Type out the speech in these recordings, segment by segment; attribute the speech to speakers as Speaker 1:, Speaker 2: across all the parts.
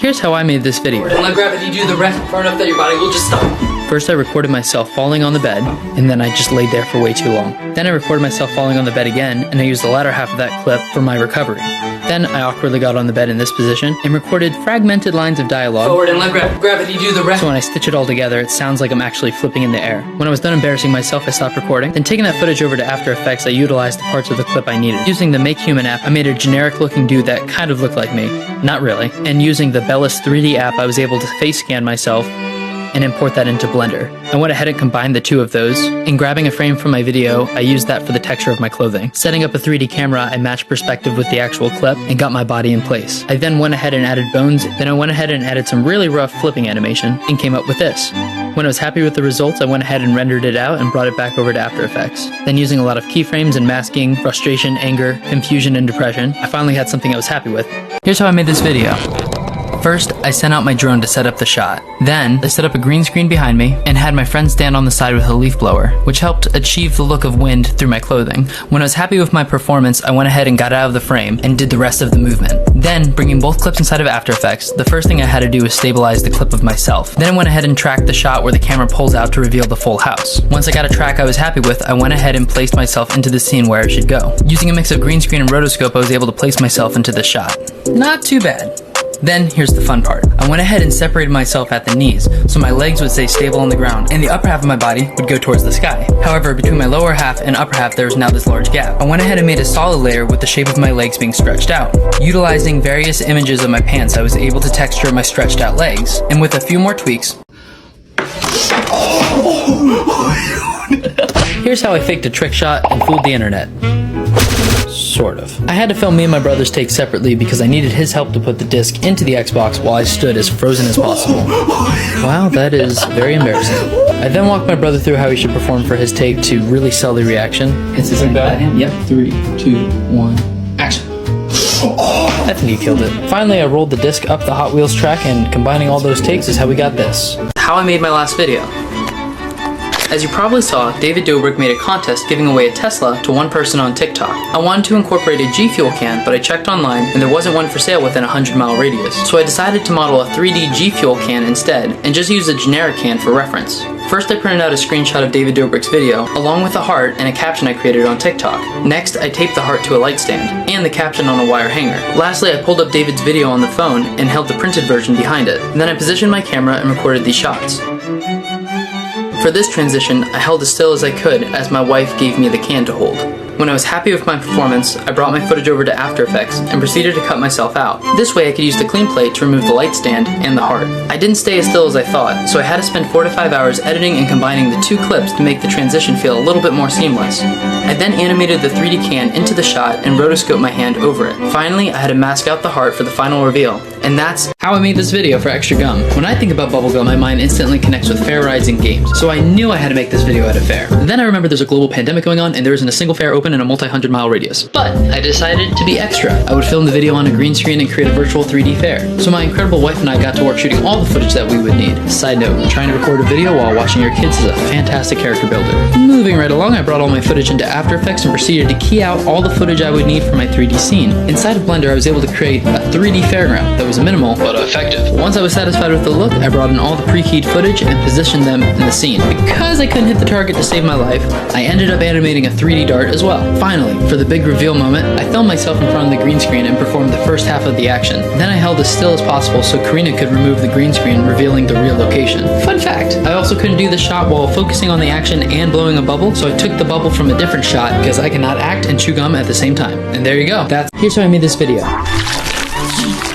Speaker 1: Here's how I made this video.
Speaker 2: Let gravity do the rest far enough that your body will just stop.
Speaker 1: First I recorded myself falling on the bed, and then I just laid there for way too long. Then I recorded myself falling on the bed again, and I used the latter half of that clip for my recovery. Then I awkwardly got on the bed in this position, and recorded fragmented lines of dialogue.
Speaker 2: Forward and let gravity do the rest.
Speaker 1: So when I stitch it all together, it sounds like I'm actually flipping in the air. When I was done embarrassing myself, I stopped recording. Then taking that footage over to After Effects, I utilized the parts of the clip I needed. Using the Make Human app, I made a generic looking dude that kind of looked like me. Not really. And using the Bellis 3D app, I was able to face scan myself and import that into Blender. I went ahead and combined the two of those, and grabbing a frame from my video, I used that for the texture of my clothing. Setting up a 3D camera, I matched perspective with the actual clip and got my body in place. I then went ahead and added bones, then I went ahead and added some really rough flipping animation and came up with this. When I was happy with the results, I went ahead and rendered it out and brought it back over to After Effects. Then using a lot of keyframes and masking, frustration, anger, confusion, and depression, I finally had something I was happy with. Here's how I made this video. First, I sent out my drone to set up the shot. Then, I set up a green screen behind me and had my friend stand on the side with a leaf blower, which helped achieve the look of wind through my clothing. When I was happy with my performance, I went ahead and got out of the frame and did the rest of the movement. Then, bringing both clips inside of After Effects, the first thing I had to do was stabilize the clip of myself. Then I went ahead and tracked the shot where the camera pulls out to reveal the full house. Once I got a track I was happy with, I went ahead and placed myself into the scene where it should go. Using a mix of green screen and rotoscope, I was able to place myself into the shot. Not too bad. Then, here's the fun part. I went ahead and separated myself at the knees, so my legs would stay stable on the ground, and the upper half of my body would go towards the sky. However, between my lower half and upper half, there was now this large gap. I went ahead and made a solid layer with the shape of my legs being stretched out. Utilizing various images of my pants, I was able to texture my stretched out legs, and with a few more tweaks, here's how I faked a trick shot and fooled the internet. Sort of. I had to film me and my brother's take separately because I needed his help to put the disc into the Xbox while I stood as frozen as possible. Wow, that is very embarrassing. I then walked my brother through how he should perform for his take to really sell the reaction. It's the same bad hand? Yep. 3, 2, 1, action. I think he killed it. Finally, I rolled the disc up the Hot Wheels track, and combining all those takes is how we got this. How I made my last video. As you probably saw, David Dobrik made a contest giving away a Tesla to one person on TikTok. I wanted to incorporate a G Fuel can, but I checked online and there wasn't one for sale within a 100-mile radius. So I decided to model a 3D G Fuel can instead, and just use a generic can for reference. First, I printed out a screenshot of David Dobrik's video, along with a heart and a caption I created on TikTok. Next, I taped the heart to a light stand, and the caption on a wire hanger. Lastly, I pulled up David's video on the phone and held the printed version behind it. Then I positioned my camera and recorded these shots. For this transition, I held as still as I could as my wife gave me the can to hold. When I was happy with my performance, I brought my footage over to After Effects and proceeded to cut myself out. This way I could use the clean plate to remove the light stand and the heart. I didn't stay as still as I thought, so I had to spend 4 to 5 hours editing and combining the two clips to make the transition feel a little bit more seamless. I then animated the 3D can into the shot and rotoscoped my hand over it. Finally, I had to mask out the heart for the final reveal. And that's how I made this video for Extra Gum. When I think about bubblegum, my mind instantly connects with fair rides and games, so I knew I had to make this video at a fair. Then I remembered there's a global pandemic going on and there isn't a single fair open in a multi-100-mile radius. But I decided to be extra. I would film the video on a green screen and create a virtual 3D fair. So my incredible wife and I got to work shooting all the footage that we would need. Side note, trying to record a video while watching your kids is a fantastic character builder. Moving right along, I brought all my footage into After Effects and proceeded to key out all the footage I would need for my 3D scene. Inside of Blender, I was able to create a 3D fairground that was minimal but effective. Once I was satisfied with the look, I brought in all the pre-keyed footage and positioned them in the scene. Because I couldn't hit the target to save my life, I ended up animating a 3D dart as well. Finally, for the big reveal moment, I filmed myself in front of the green screen and performed the first half of the action. Then I held as still as possible so Karina could remove the green screen, revealing the real location. Fun fact, I also couldn't do the shot while focusing on the action and blowing a bubble, so I took the bubble from a different shot because I cannot act and chew gum at the same time. And there you go. Here's how I made this video.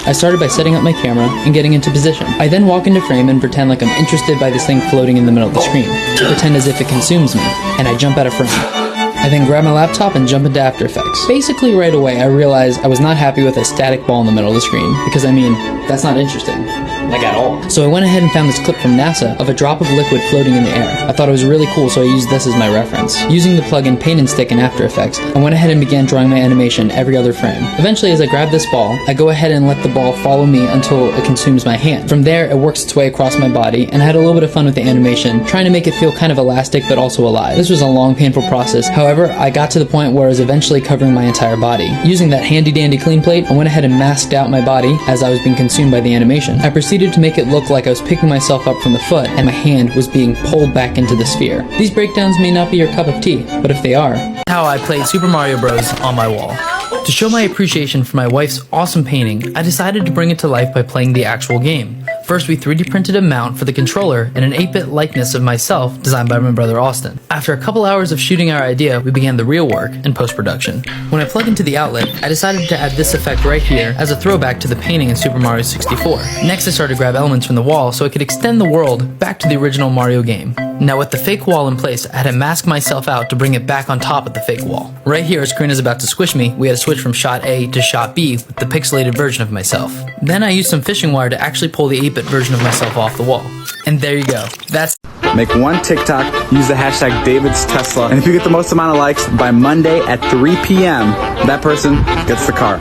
Speaker 1: I started by setting up my camera and getting into position. I then walk into frame and pretend like I'm interested by this thing floating in the middle of the screen, to pretend as if it consumes me, and I jump out of frame. I then grab my laptop and jump into After Effects. Basically right away I realized I was not happy with a static ball in the middle of the screen, because I mean, that's not interesting.
Speaker 3: like at all.
Speaker 1: So I went ahead and found this clip from NASA of a drop of liquid floating in the air. I thought it was really cool, so I used this as my reference. Using the plugin Paint and Stick in After Effects, I went ahead and began drawing my animation every other frame. Eventually, as I grab this ball, I go ahead and let the ball follow me until it consumes my hand. From there, it works its way across my body, and I had a little bit of fun with the animation, trying to make it feel kind of elastic but also alive. This was a long, painful process. However, I got to the point where I was eventually covering my entire body. Using that handy-dandy clean plate, I went ahead and masked out my body as I was being consumed by the animation. I proceeded to make it look like I was picking myself up from the foot, and my hand was being pulled back into the sphere. These breakdowns may not be your cup of tea, but if they are, how I played Super Mario Bros. On my wall. To show my appreciation for my wife's awesome painting, I decided to bring it to life by playing the actual game. First, we 3D printed a mount for the controller and an 8-bit likeness of myself designed by my brother Austin. After a couple hours of shooting our idea, we began the real work in post-production. When I plugged into the outlet, I decided to add this effect right here as a throwback to the painting in Super Mario 64. Next, I started to grab elements from the wall so I could extend the world back to the original Mario game. Now with the fake wall in place, I had to mask myself out to bring it back on top of the fake wall. Right here, as Karina's about to squish me, we had to switch from shot A to shot B with the pixelated version of myself. Then I used some fishing wire to actually pull the 8-bit version of myself off the wall. And there you go. That's
Speaker 4: Make one TikTok, use the hashtag DavidsTesla, and if you get the most amount of likes by Monday at 3 p.m., that person gets the car.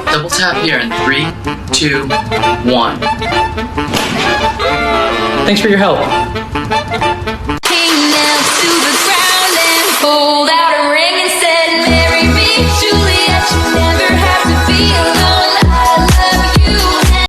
Speaker 2: Double tap here in 3, 2, 1.
Speaker 1: Thanks for your help.
Speaker 5: He knelt to the ground and pulled out a ring and said, "Marry me, Juliet, you never have to be alone. I love you."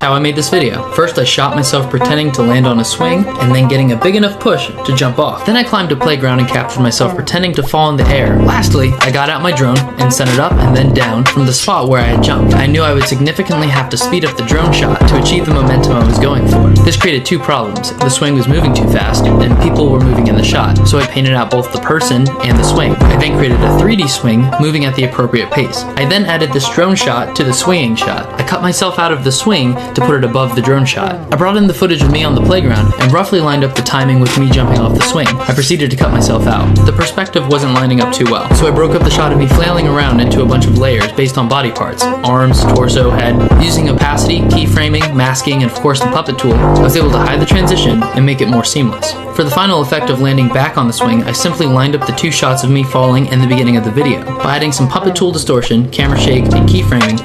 Speaker 1: How I made this video. First, I shot myself pretending to land on a swing, and then getting a big enough push to jump off. Then I climbed a playground and captured myself pretending to fall in the air. Lastly, I got out my drone and sent it up and then down from the spot where I had jumped. I knew I would significantly have to speed up the drone shot to achieve the momentum I was going for. This created two problems. The swing was moving too fast, and people were moving in the shot, so I painted out both the person and the swing. I then created a 3D swing, moving at the appropriate pace. I then added this drone shot to the swinging shot. I cut myself out of the swing to put it above the drone shot. I brought in the footage of me on the playground and roughly lined up the timing with me jumping off the swing. I proceeded to cut myself out. The perspective wasn't lining up too well, so I broke up the shot of me flailing around into a bunch of layers based on body parts, arms, torso, head. Using opacity, keyframing, masking, and of course the puppet tool, I was able to hide the transition and make it more seamless. For the final effect of landing back on the swing, I simply lined up the two shots of me falling in the beginning of the video. By adding some puppet tool distortion, camera shake, and keyframing,